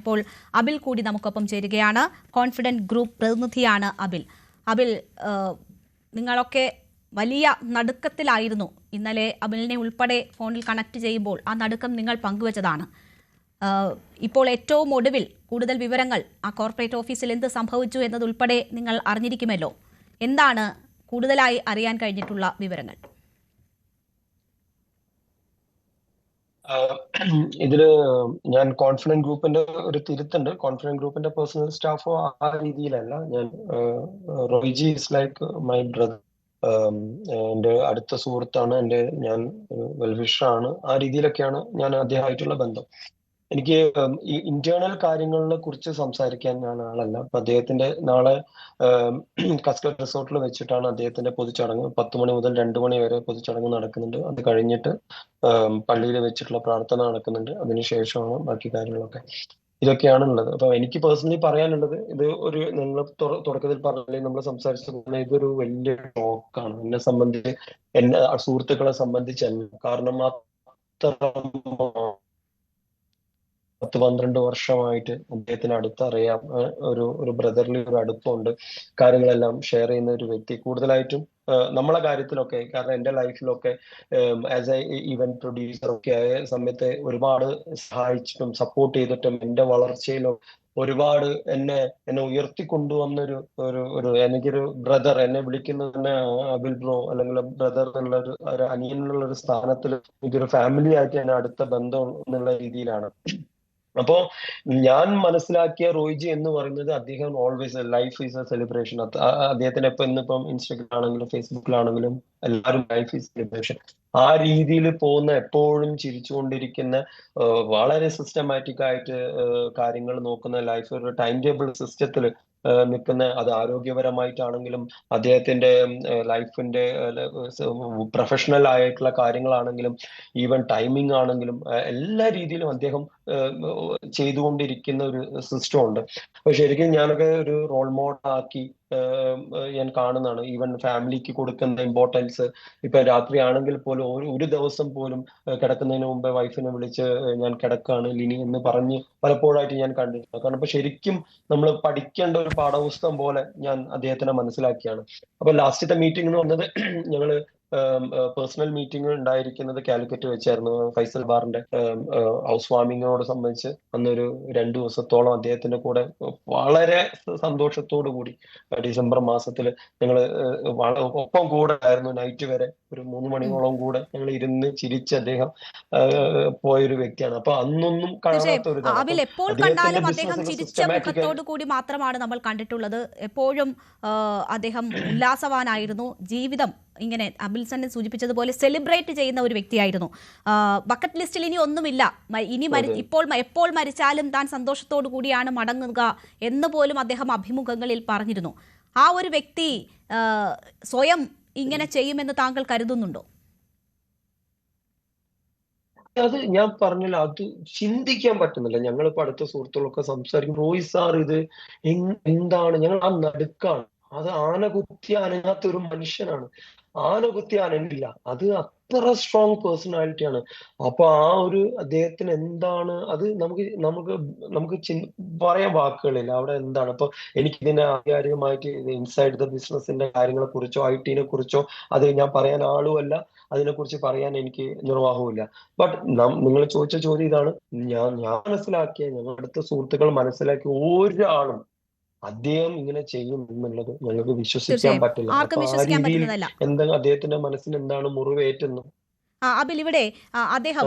ഇപ്പോൾ അബിൽ കൂടി നമുക്കൊപ്പം ചേരുകയാണ്. കോൺഫിഡന്റ് ഗ്രൂപ്പ് പ്രതിനിധിയാണ് അബിൽ. അബിൽ, നിങ്ങളൊക്കെ വലിയ നടുക്കത്തിലായിരുന്നു. ഇന്നലെ അബിലിനെ ഉൾപ്പെടെ ഫോണിൽ കണക്ട് ചെയ്യുമ്പോൾ ആ നടുക്കം നിങ്ങൾ പങ്കുവച്ചതാണ്. ഇപ്പോൾ ഏറ്റവും ഒടുവിൽ കൂടുതൽ വിവരങ്ങൾ ആ കോർപ്പറേറ്റ് ഓഫീസിൽ എന്ത് സംഭവിച്ചു എന്നതുൾപ്പെടെ നിങ്ങൾ അറിഞ്ഞിരിക്കുമല്ലോ. എന്താണ് കൂടുതലായി അറിയാൻ കഴിഞ്ഞിട്ടുള്ള വിവരങ്ങൾ? ഇതില് ഞാൻ കോൺഫിഡന്റ് ഗ്രൂപ്പിന്റെ ഒരു തിരുത്തുണ്ട്. കോൺഫിഡന്റ് ഗ്രൂപ്പിന്റെ പേഴ്സണൽ സ്റ്റാഫോ ആ രീതിയിലല്ല. റോയിജി ഇസ് ലൈക്ക് മൈ ബ്രദർ. എൻ്റെ അടുത്ത സുഹൃത്താണ്, ഞാൻ വെൽവിഷറാണ്. ആ രീതിയിലൊക്കെയാണ് ഞാൻ അദ്ദേഹമായിട്ടുള്ള ബന്ധം. എനിക്ക് ഈ ഇന്റേണൽ കാര്യങ്ങളെ കുറിച്ച് സംസാരിക്കാൻ ഞാൻ ആളല്ല. അപ്പൊ അദ്ദേഹത്തിന്റെ നാളെ കസ്കട്ട് റിസോർട്ടിൽ വെച്ചിട്ടാണ് അദ്ദേഹത്തിന്റെ പൊതുചടങ്ങ്. 10 മണി മുതൽ 2 മണി വരെ പൊതുചടങ്ങ് നടക്കുന്നുണ്ട്. അത് കഴിഞ്ഞിട്ട് പള്ളിയിൽ വെച്ചിട്ടുള്ള പ്രാർത്ഥന നടക്കുന്നുണ്ട്. അതിനുശേഷമാണ് ബാക്കി കാര്യങ്ങളൊക്കെ. ഇതൊക്കെയാണ് ഉള്ളത്. അപ്പൊ എനിക്ക് പേഴ്സണലി പറയാനുള്ളത്, ഇത് ഒരു നിങ്ങൾ തുടക്കത്തിൽ പറഞ്ഞാൽ നമ്മൾ സംസാരിച്ചത് ഇതൊരു വലിയ ഷോക്കാണ് എന്നെ സംബന്ധിച്ച്, എന്നെ സുഹൃത്തുക്കളെ സംബന്ധിച്ച് തന്നെ. കാരണം അത്ര 10-12 വർഷമായിട്ട് അദ്ദേഹത്തിന് അടുത്തറിയാം. ഒരു ബ്രദറിലി ഒരു അടുപ്പമുണ്ട്. കാര്യങ്ങളെല്ലാം ഷെയർ ചെയ്യുന്ന ഒരു വ്യക്തി. കൂടുതലായിട്ടും നമ്മളെ കാര്യത്തിലൊക്കെ, കാരണം എൻ്റെ ലൈഫിലൊക്കെ ആസ് എ ഇവന്റ് പ്രൊഡ്യൂസർ ഒക്കെ ആയ സമയത്ത് ഒരുപാട് സഹായിച്ചിട്ടും സപ്പോർട്ട് ചെയ്തിട്ടും എൻ്റെ വളർച്ചയിലും ഒരുപാട് എന്നെ ഉയർത്തിക്കൊണ്ടുവന്നൊരു എനിക്കൊരു ബ്രദർ. എന്നെ വിളിക്കുന്നത് തന്നെ അബിൽ ബ്രോ അല്ലെങ്കിൽ ബ്രദർ എന്നുള്ള ഒരു അനിയൻ എന്നുള്ള ഒരു സ്ഥാനത്തിൽ എനിക്കൊരു ഫാമിലി ആയിട്ട് എന്നെ അടുത്ത ബന്ധം എന്നുള്ള രീതിയിലാണ്. അപ്പോ ഞാൻ മനസ്സിലാക്കിയ റോയിജി എന്ന് പറയുന്നത്, അദ്ദേഹം always life is A celebration. അദ്ദേഹത്തിന് ഇന്നിപ്പം ഇൻസ്റ്റാഗ്രാം ആണെങ്കിലും ഫേസ്ബുക്കിലാണെങ്കിലും എല്ലാവരും ലൈഫ് ഈസ് സെലിബ്രേഷൻ. ആ രീതിയിൽ പോകുന്ന, എപ്പോഴും ചിരിച്ചുകൊണ്ടിരിക്കുന്ന, വളരെ സിസ്റ്റമാറ്റിക് ആയിട്ട് കാര്യങ്ങൾ നോക്കുന്ന, ലൈഫ് ഒരു ടൈം ടേബിൾ സിസ്റ്റത്തിൽ നിൽക്കുന്ന, അത് ആരോഗ്യപരമായിട്ടാണെങ്കിലും അദ്ദേഹത്തിന്റെ ലൈഫിന്റെ പ്രൊഫഷണൽ ആയിട്ടുള്ള കാര്യങ്ങളാണെങ്കിലും ഈവൻ ടൈമിംഗ് ആണെങ്കിലും എല്ലാ രീതിയിലും അദ്ദേഹം ചെയ്തുകൊണ്ടിരിക്കുന്ന ഒരു സിസ്റ്റം ഉണ്ട്. അപ്പൊ ശരിക്കും ഞാനൊക്കെ ഒരു റോൾ മോഡൽ ആക്കി ഞാൻ കാണുന്നതാണ്. ഈവൻ ഫാമിലിക്ക് കൊടുക്കുന്ന ഇമ്പോർട്ടൻസ്. ഇപ്പൊ രാത്രി ആണെങ്കിൽ പോലും ഒരു ദിവസം പോലും കിടക്കുന്നതിന് മുമ്പ് വൈഫിനെ വിളിച്ച് ഞാൻ കിടക്കാണ് ലിനി എന്ന് പറഞ്ഞ് പലപ്പോഴായിട്ട് ഞാൻ കണ്ടിട്ടുണ്ട്. കാരണം ഇപ്പൊ ശരിക്കും നമ്മൾ പഠിക്കേണ്ട ഒരു പാഠപുസ്തകം പോലെ ഞാൻ അദ്ദേഹത്തിനെ മനസ്സിലാക്കിയാണ്. അപ്പൊ ലാസ്റ്റത്തെ മീറ്റിംഗ് എന്ന് പറഞ്ഞത്, ഞങ്ങള് പേഴ്സണൽ മീറ്റിംഗ് ഉണ്ടായിരിക്കുന്നത് കാലിക്കറ്റ് വെച്ചായിരുന്നു. ഫൈസൽ ബാറിന്റെ ഹൗസ് വാമിങ്ങിനോട് സംബന്ധിച്ച് അന്നൊരു 2 ദിവസത്തോളം അദ്ദേഹത്തിന്റെ കൂടെ വളരെ സന്തോഷത്തോടു കൂടി ഡിസംബർ മാസത്തിൽ ഞങ്ങൾ ഒപ്പം കൂടെ ആയിരുന്നു. നൈറ്റ് വരെ ഒരു 3 മണിയോളം കൂടെ ഞങ്ങൾ ഇരുന്ന് ചിരിച്ച് അദ്ദേഹം പോയൊരു വ്യക്തിയാണ്. അപ്പൊ അന്നൊന്നും കാണാത്ത ഒരു അബിൽ, എപ്പോൾ കണ്ടാലും അദ്ദേഹം ചിരിച്ച മുഖത്തോടു കൂടി മാത്രമാണ് നമ്മൾ കണ്ടിട്ടുള്ളത്. എപ്പോഴും അദ്ദേഹം ഉല്ലാസവാനായിരുന്നു. ജീവിതം ഇങ്ങനെ അബിൽ തന്നെ സൂചിപ്പിച്ചതുപോലെ സെലിബ്രേറ്റ് ചെയ്യുന്ന ഒരു വ്യക്തിയായിരുന്നു. ബക്കറ്റ് ലിസ്റ്റിൽ ഇനി ഒന്നുമില്ല, എപ്പോൾ മരിച്ചാലും താൻ സന്തോഷത്തോടു കൂടിയാണ് മടങ്ങുക എന്ന് പോലും അദ്ദേഹം അഭിമുഖങ്ങളിൽ പറഞ്ഞിരുന്നു. ആ ഒരു വ്യക്തി സ്വയം ഇങ്ങനെ ചെയ്യുമെന്ന് താങ്കൾ കരുതുന്നുണ്ടോ? അത് ഞാൻ പറഞ്ഞില്ല, അത് ചിന്തിക്കാൻ പറ്റുന്നില്ല. ഞങ്ങളിപ്പോ അടുത്ത സുഹൃത്തുക്കളൊക്കെ സംസാരിക്കും, റോയ് സാർ ഇത് എന്താണ്, ഞങ്ങൾ ആ നടുക്കാണ്. അത് ആന കുത്തി അനങ്ങാത്ത ഒരു മനുഷ്യനാണ്. ആന കുത്തി അനങ്ങില്ല. അത് അത്ര സ്ട്രോങ് പേഴ്സണാലിറ്റിയാണ്. അപ്പൊ ആ ഒരു അദ്ദേഹത്തിന് എന്താണ് അത് നമുക്ക് പറയാൻ വാക്കുകളില്ല. അവിടെ എന്താണ് ഇപ്പൊ എനിക്കിതിനെ ആധികാരികമായിട്ട് ഇൻസൈഡ് ദ ബിസിനസിന്റെ കാര്യങ്ങളെ കുറിച്ചോ IT-നെ കുറിച്ചോ അത് ഞാൻ പറയാൻ ആളുമല്ല, അതിനെക്കുറിച്ച് പറയാൻ എനിക്ക് നിർവാഹവുമില്ല. ബട്ട് നിങ്ങൾ ചോദിച്ച ചോദ്യം ഇതാണ്. ഞാൻ മനസ്സിലാക്കിയ, ഞങ്ങളുടെ അടുത്ത സുഹൃത്തുക്കൾ മനസ്സിലാക്കിയ ഒരാളും അദ്ദേഹം ഇങ്ങനെ ചെയ്യും എന്നുള്ളത് ഞങ്ങൾക്ക് വിശ്വസിക്കാൻ പറ്റില്ല. അപ്പൊ ആ രീതിയിൽ എന്താണ് അദ്ദേഹത്തിന്റെ മനസ്സിന് എന്താണ് മുറിവേറ്റുന്നു. അബിൽ, ഇവിടെ അദ്ദേഹം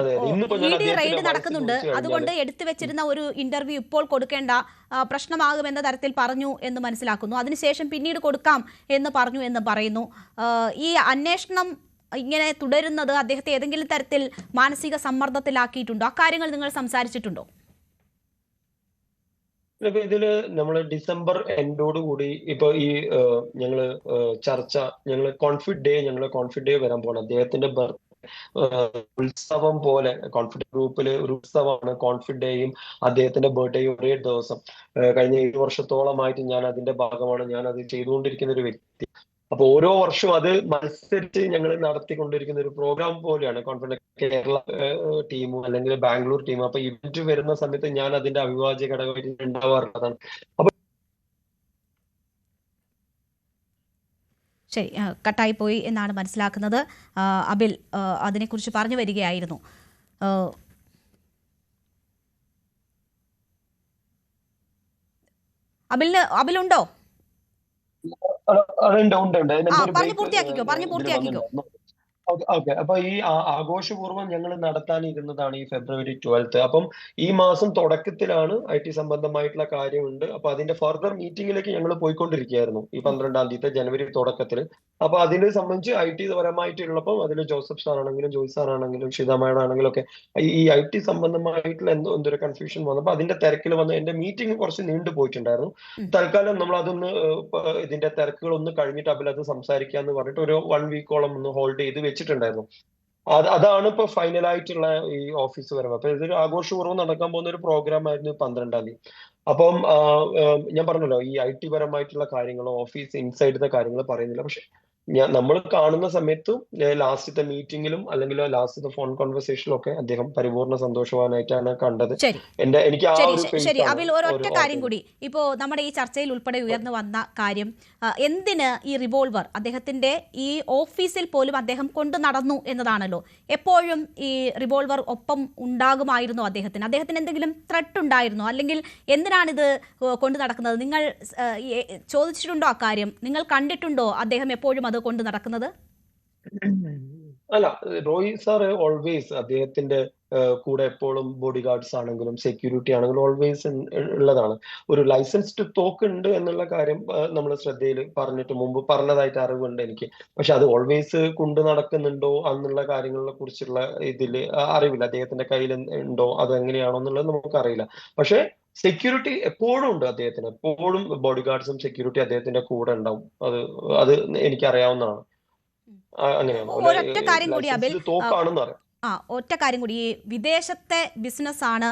ED റെയ്ഡ് നടക്കുന്നുണ്ട്, അതുകൊണ്ട് എടുത്തു വെച്ചിരുന്ന ഒരു ഇന്റർവ്യൂ ഇപ്പോൾ കൊടുക്കേണ്ട, പ്രശ്നമാകുമെന്ന തരത്തിൽ പറഞ്ഞു എന്ന് മനസ്സിലാക്കുന്നു. അതിനുശേഷം പിന്നീട് കൊടുക്കാം എന്ന് പറഞ്ഞു എന്ന് പറയുന്നു. ഈ അന്വേഷണം ഇങ്ങനെ തുടരുന്നത് അദ്ദേഹത്തെ ഏതെങ്കിലും തരത്തിൽ മാനസിക സമ്മർദ്ദത്തിലാക്കിയിട്ടുണ്ടോ? അക്കാര്യങ്ങൾ നിങ്ങൾ സംസാരിച്ചിട്ടുണ്ടോ? ഇപ്പൊ ഇതില് നമ്മള് ഡിസംബർ എൻഡോട് കൂടി ഇപ്പൊ ഈ ഞങ്ങള് കോൺഫിഡ് ഡേ വരാൻ പോകണം. അദ്ദേഹത്തിന്റെ ഉത്സവം പോലെ കോൺഫിഡ് ഗ്രൂപ്പില് ഒരു ഉത്സവമാണ് കോൺഫിഡ് ഡേയും അദ്ദേഹത്തിന്റെ ബർത്ത്ഡേയും ഒരേ ദിവസം. കഴിഞ്ഞ 7 വർഷത്തോളമായിട്ട് ഞാൻ അതിന്റെ ഭാഗമാണ്. ഞാൻ അത് ചെയ്തുകൊണ്ടിരിക്കുന്ന ഒരു വ്യക്തി. അപ്പൊ ഓരോ വർഷവും അത് മത്സരിച്ച് ഞങ്ങൾ നടത്തിക്കൊണ്ടിരിക്കുന്ന ഒരു പ്രോഗ്രാം പോലെയാണ് കോൺഫിഡൻസ് കേരള ടീമും അല്ലെങ്കിൽ ബാംഗ്ലൂർ ടീമും. അപ്പൊ ഇവന്റ് വരുന്ന സമയത്ത് ഞാൻ അതിന്റെ അവിഭാജ്യ ഘടകമായിട്ട് ഉണ്ടാവാറുള്ളതാണ്. അപ്പൊ ശരി, കട്ടായി പോയി എന്നാണ് മനസ്സിലാക്കുന്നത്. അബിൽ അതിനെക്കുറിച്ച് പറഞ്ഞു വരികയായിരുന്നു. അബിലുണ്ടോ? പറഞ്ഞു പൂർത്തിയാക്കിക്കോ. ഓക്കെ. അപ്പൊ ഈ ആഘോഷപൂർവ്വം ഞങ്ങൾ നടത്താനിരുന്നതാണ് ഈ ഫെബ്രുവരി 12. അപ്പം ഈ മാസം തുടക്കത്തിലാണ് IT സംബന്ധമായിട്ടുള്ള കാര്യമുണ്ട്. അപ്പൊ അതിന്റെ ഫർദർ മീറ്റിംഗിലേക്ക് ഞങ്ങൾ പോയിക്കൊണ്ടിരിക്കുകയായിരുന്നു ഈ 12-ാം തീയതി ജനുവരി തുടക്കത്തിൽ. അപ്പൊ അതിനെ സംബന്ധിച്ച് IT പരമായിട്ടുള്ളപ്പം അതിൽ ജോസഫ് സാർ ആണെങ്കിലും ജോയ് സാർ ആണെങ്കിലും ഷിത മാഡം ആണെങ്കിലും ഒക്കെ ഈ IT സംബന്ധമായിട്ടുള്ള എന്തൊരു കൺഫ്യൂഷൻ വന്നപ്പോൾ അതിന്റെ തിരക്കിൽ വന്ന് എന്റെ മീറ്റിംഗ് കുറച്ച് നീണ്ടു പോയിട്ടുണ്ടായിരുന്നു. തൽക്കാലം നമ്മൾ അതൊന്ന് ഇതിന്റെ തിരക്കുകൾ ഒന്ന് കഴിഞ്ഞിട്ട് അത് സംസാരിക്കാന്ന് പറഞ്ഞിട്ട് ഒരു 1 വീക്കോളം ഒന്ന് ഹോൾഡ് ചെയ്ത് വെച്ചിട്ടുണ്ടായിരുന്നു. അതാണ് ഇപ്പൊ ഫൈനലായിട്ടുള്ള ഈ ഓഫീസ് വരവ്. അപ്പൊ ഇതൊരു ആഘോഷപൂർവ്വം നടക്കാൻ പോകുന്ന ഒരു പ്രോഗ്രാം ആയിരുന്നു 12-ാം തീയതി. അപ്പം ഞാൻ പറഞ്ഞല്ലോ ഈ IT പരമായിട്ടുള്ള കാര്യങ്ങളോ ഓഫീസ് ഇൻസൈഡിന്റെ കാര്യങ്ങളോ പറയുന്നില്ല. പക്ഷെ നമ്മൾ കാണുന്ന സമയത്തും ലാസ്റ്റത്തെ മീറ്റിംഗിലും അല്ലെങ്കിൽ ലാസ്റ്റത്തെ ഫോൺ കോൺവെർസേഷനിലും ഒക്കെ അദ്ദേഹം പരിപൂർണ്ണ സന്തോഷവാനായിട്ടാണ് കണ്ടത്. എനിക്ക് ശരി, അതിൽ ഒരൊറ്റ കാര്യം കൂടി ഇപ്പോ നമ്മുടെ ഈ ചർച്ചയിൽ ഉൾപ്പെടെ ഉയർന്നു വന്ന കാര്യം, എന്തിന് ഈ റിവോൾവർ അദ്ദേഹത്തിന്റെ ഈ ഓഫീസിൽ പോലും അദ്ദേഹം കൊണ്ടു നടന്നു എന്നതാണല്ലോ. എപ്പോഴും ഈ റിവോൾവർ ഒപ്പം ഉണ്ടാകുമായിരുന്നു അദ്ദേഹത്തിന് എന്തെങ്കിലും ത്രെട്ട് ഉണ്ടായിരുന്നോ? അല്ലെങ്കിൽ എന്തിനാണിത് കൊണ്ടു നടക്കുന്നത്? നിങ്ങൾ ചോദിച്ചിട്ടുണ്ടോ അക്കാര്യം? നിങ്ങൾ കണ്ടിട്ടുണ്ടോ അദ്ദേഹം എപ്പോഴും അത് കൊണ്ട് നടക്കുന്നത്? അല്ല, റോയ് സാർ ഓൾവേസ് അദ്ദേഹത്തിന്റെ കൂടെ എപ്പോഴും ബോഡി ഗാർഡ്സ് ആണെങ്കിലും സെക്യൂരിറ്റി ആണെങ്കിലും ഓൾവേസ് ഉള്ളതാണ്. ഒരു ലൈസൻസ്ഡ് തോക്ക് ഉണ്ട് എന്നുള്ള കാര്യം നമ്മൾ ശ്രദ്ധയിൽ മുമ്പ് പറഞ്ഞതായിട്ട് അറിവുണ്ട് എനിക്ക്. പക്ഷെ അത് ഓൾവേസ് കൊണ്ടു നടക്കുന്നുണ്ടോ എന്നുള്ള കാര്യങ്ങളെ കുറിച്ചുള്ള ഇതിൽ അറിവില്ല. അദ്ദേഹത്തിന്റെ കയ്യിൽ ഉണ്ടോ അത് എങ്ങനെയാണോ എന്നുള്ളത് നമുക്കറിയില്ല. പക്ഷെ സെക്യൂരിറ്റി എപ്പോഴും ഉണ്ട് അദ്ദേഹത്തിന്. എപ്പോഴും ബോഡി ഗാർഡ്സും സെക്യൂരിറ്റി അദ്ദേഹത്തിന്റെ കൂടെ ഉണ്ടാവും. അത് എനിക്കറിയാവുന്നതാണ്. ഒറ്റ കാര്യം കൂടി അബിൽ, ഒറ്റ കാര്യം കൂടി, ഈ വിദേശത്തെ ബിസിനസ്സാണ്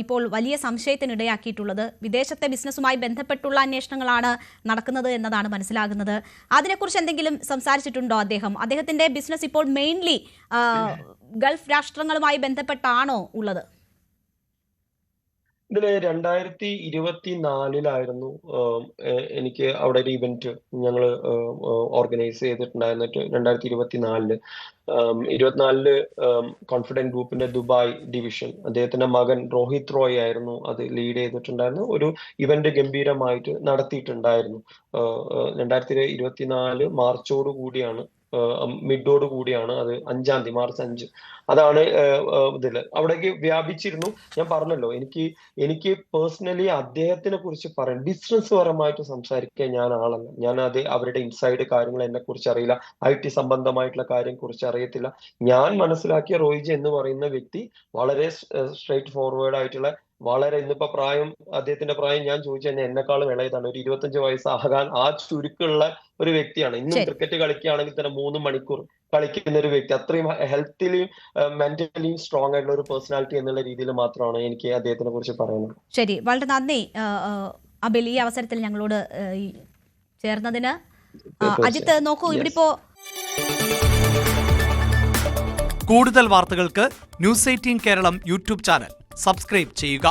ഇപ്പോൾ വലിയ സംശയത്തിനിടയാക്കിയിട്ടുള്ളത്. വിദേശത്തെ ബിസിനസ്സുമായി ബന്ധപ്പെട്ടുള്ള അന്വേഷണങ്ങളാണ് നടക്കുന്നത് എന്നതാണ് മനസ്സിലാകുന്നത്. അതിനെക്കുറിച്ച് എന്തെങ്കിലും സംസാരിച്ചിട്ടുണ്ടോ അദ്ദേഹത്തിന്റെ ബിസിനസ് ഇപ്പോൾ മെയിൻലി ഗൾഫ് രാഷ്ട്രങ്ങളുമായി ബന്ധപ്പെട്ടാണോ ഉള്ളത്? ഇതില് 2024 എനിക്ക് അവിടെ ഒരു ഇവന്റ് ഞങ്ങൾ ഓർഗനൈസ് ചെയ്തിട്ടുണ്ടായിരുന്നിട്ട് 2024 കോൺഫിഡന്റ് ഗ്രൂപ്പിന്റെ ദുബായ് ഡിവിഷൻ അദ്ദേഹത്തിന്റെ മകൻ രോഹിത് റോയ് ആയിരുന്നു അത് ലീഡ് ചെയ്തിട്ടുണ്ടായിരുന്നു. ഒരു ഇവന്റ് ഗംഭീരമായിട്ട് നടത്തിയിട്ടുണ്ടായിരുന്നു. 2024 മാർച്ചോട് കൂടിയാണ് മിഡോട് കൂടിയാണ് അത് 5-ാം തീയതി മാർച്ച് 5 അതാണ് ഇതില് അവിടേക്ക് വ്യാപിച്ചിരുന്നു. ഞാൻ പറഞ്ഞല്ലോ എനിക്ക് പേഴ്സണലി അദ്ദേഹത്തിനെ കുറിച്ച് പറയാൻ ബിസിനസ് പരമായിട്ട് സംസാരിക്കാൻ ഞാൻ ആളല്ല. ഞാൻ അവരുടെ ഇൻസൈഡ് കാര്യങ്ങൾ എന്നെ കുറിച്ച് അറിയില്ല. IT സംബന്ധമായിട്ടുള്ള കാര്യം കുറിച്ച് അറിയത്തില്ല. ഞാൻ മനസ്സിലാക്കിയ റോയിജ് എന്ന് പറയുന്ന വ്യക്തി വളരെ സ്ട്രേറ്റ് ഫോർവേഡ് ആയിട്ടുള്ള വളരെ ഇന്നിപ്പോ അദ്ദേഹത്തിന്റെ പ്രായം ഞാൻ ചോദിച്ചു കഴിഞ്ഞാൽ എന്നെക്കാളും ഇളയതാണ്. ഒരു 25 വയസ്സാകാൻ ആ ചുരുക്കമുള്ള ഒരു വ്യക്തിയാണ്. ഇന്നും ക്രിക്കറ്റ് കളിക്കുകയാണെങ്കിൽ തന്നെ 3 മണിക്കൂർ കളിക്കുന്ന ഒരു വ്യക്തി. അത്രയും ഹെൽത്തിലും മെന്റലിയും സ്ട്രോങ് ആയിട്ടുള്ള ഒരു പേഴ്സണാലിറ്റി എന്നുള്ള രീതിയിൽ മാത്രമാണ് എനിക്ക് അദ്ദേഹത്തിനെ കുറിച്ച് പറയുന്നത്. ശരി, വളരെ നന്ദി അബിൽ ഈ അവസരത്തിൽ ഞങ്ങളോട് ചേർന്നതിന്. അജിത്ത്, നോക്കൂ, ഇവിടിപ്പോ കൂടുതൽ വാർത്തകൾക്ക് News 18 Keralam YouTube channel subscribe ചെയ്യുക.